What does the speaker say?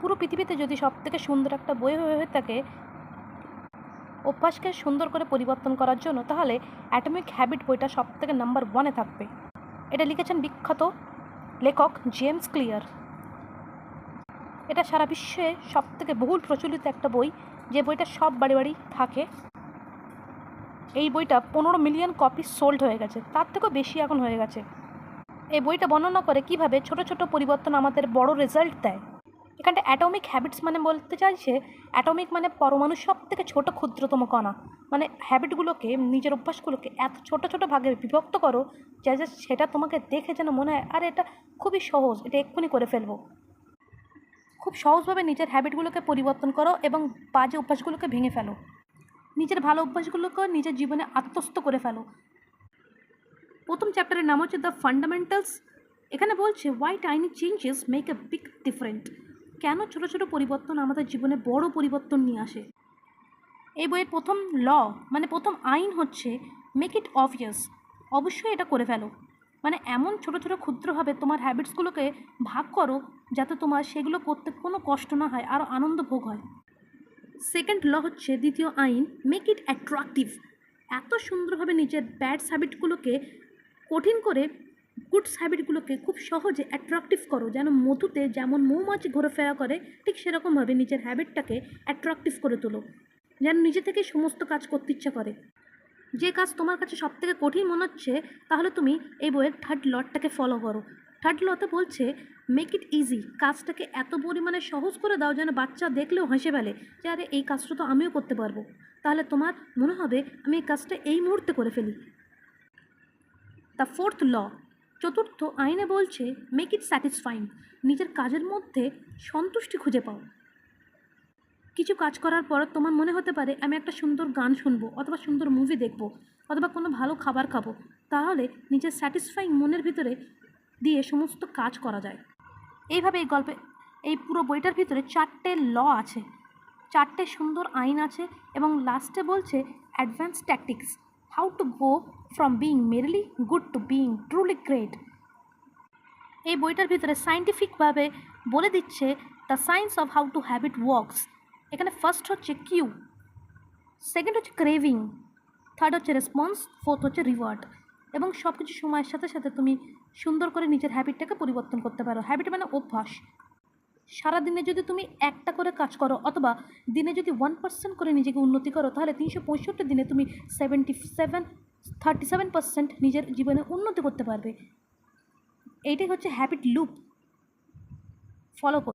পুরো পৃথিবীতে যদি সবথেকে সুন্দর একটা বই হয়ে থাকে অভ্যাসকে সুন্দর করে পরিবর্তন করার জন্য, তাহলে অ্যাটমিক হ্যাবিট বইটা সবথেকে নাম্বার 1-এ থাকবে। এটা লিখেছেন বিখ্যাত লেখক জেমস ক্লিয়ার। এটা সারা বিশ্বে সবথেকে বহুল প্রচলিত একটা বই, যে বইটা সব বাড়ি বাড়ি থাকে। এই বইটা 15 মিলিয়ন কপি সোল্ড হয়ে গেছে, তার থেকেও বেশি এখন হয়ে গেছে। এই বইটা বর্ণনা করে কিভাবে ছোট ছোট পরিবর্তন আমাদের বড় রেজাল্ট দেয়। এখানটা অ্যাটমিক হ্যাবিটস মানে বলতে চাইছে, অ্যাটমিক মানে পরমাণু সব থেকে ছোট ক্ষুদ্রতম কণা। মানে হ্যাবিটগুলোকে, নিজের অভ্যাসগুলোকে এত ছোট ছোট ভাগে বিভক্ত করো যা সেটা তোমাকে দেখে যেন মনে হয় আরে এটা খুবই সহজ, এটা এক্ষুনি করে ফেলবো। খুব সহজভাবে নিজের হ্যাবিটগুলোকে পরিবর্তন করো এবং বাজে অভ্যাসগুলোকে ভেঙে ফেলো। নিজের ভালো অভ্যাসগুলোকে নিজের জীবনে আত্মস্থ করে ফেলো। প্রথম চ্যাপ্টারের নাম হচ্ছে দ্য ফান্ডামেন্টালস। এখানে বলছে why tiny changes make a big different. কেন ছোটো ছোটো পরিবর্তন আমাদের জীবনে বড় পরিবর্তন নিয়ে আসে। এই বইয়ের প্রথম ল মানে প্রথম আইন হচ্ছে মেক ইট অবভিয়াস। অবশ্যই এটা করে ফেলো। মানে এমন ছোটো ছোটো ক্ষুদ্রভাবে তোমার হ্যাবিটসগুলোকে ভাগ করো যাতে তোমার সেগুলো করতে কোনো কষ্ট না হয়, আরও আনন্দ ভোগ হয়। সেকেন্ড ল হচ্ছে দ্বিতীয় আইন মেক ইট অ্যাট্রাকটিভ। এত সুন্দরভাবে নিজের ব্যাড হ্যাবিটগুলোকে কঠিন করে গুডস হ্যাবিটগুলোকে খুব সহজে অ্যাট্রাকটিভ করো, যেন মধুতে যেমন মৌমাছি ঘোরাফেরা করে ঠিক সেরকমভাবে নিজের হ্যাবিটটাকে অ্যাট্রাকটিভ করে তোলো, যেন নিজে থেকে সমস্ত কাজ করতে ইচ্ছা করে। যে কাজ তোমার কাছে সবথেকে কঠিন মনে হচ্ছে, তাহলে তুমি এই বইয়ের থার্ড লটাকে ফলো করো। থার্ড লতে বলছে মেক ইট ইজি। কাজটাকে এত পরিমাণে সহজ করে দাও যেন বাচ্চা দেখলেও হেসে ফেলে যে আরে এই কাজটা তো আমিও করতে পারবো। তাহলে তোমার মনে হবে আমি এই কাজটা এই মুহূর্তে করে ফেলি। দ্য ফোর্থ ল, চতুর্থ আইনে বলছে মেক ইট স্যাটিসফাইং। নিজের কাজের মধ্যে সন্তুষ্টি খুঁজে পাও। কিছু কাজ করার পর তোমার মনে হতে পারে আমি একটা সুন্দর গান শুনবো, অথবা সুন্দর মুভি দেখবো, অথবা কোনো ভালো খাবার খাবো। তাহলে নিজের স্যাটিসফাইং মনের ভিতরে দিয়ে সমস্ত কাজ করা যায়। এইভাবে এই পুরো বইটার ভিতরে 4টে ল আছে, 4টে সুন্দর আইন আছে, এবং লাস্টে বলছে advance tactics, how to go from being merely good to being truly great. এই বইটার ভিতরে সায়েন্টিফিকভাবে বলে দিচ্ছে the science of how to habit works. এখানে ফার্স্ট হচ্ছে কিউ, সেকেন্ড হচ্ছে ক্রেভিং, থার্ড হচ্ছে রেসপন্স, ফোর্থ হচ্ছে রিওয়ার্ড। এবং সব কিছু সময়ের সাথে সাথে তুমি সুন্দর করে নিজের হ্যাবিটটাকে পরিবর্তন করতে পারো। হ্যাবিট মানে অভ্যাস। সারাদিনে যদি তুমি একটা করে কাজ করো, অথবা দিনে যদি 1% করে নিজেকে উন্নতি করো, তাহলে 365 দিনে তুমি 37% নিজের জীবনে উন্নতি করতে পারবে। এইটাই হচ্ছে হ্যাবিট লুপ। ফলো করো।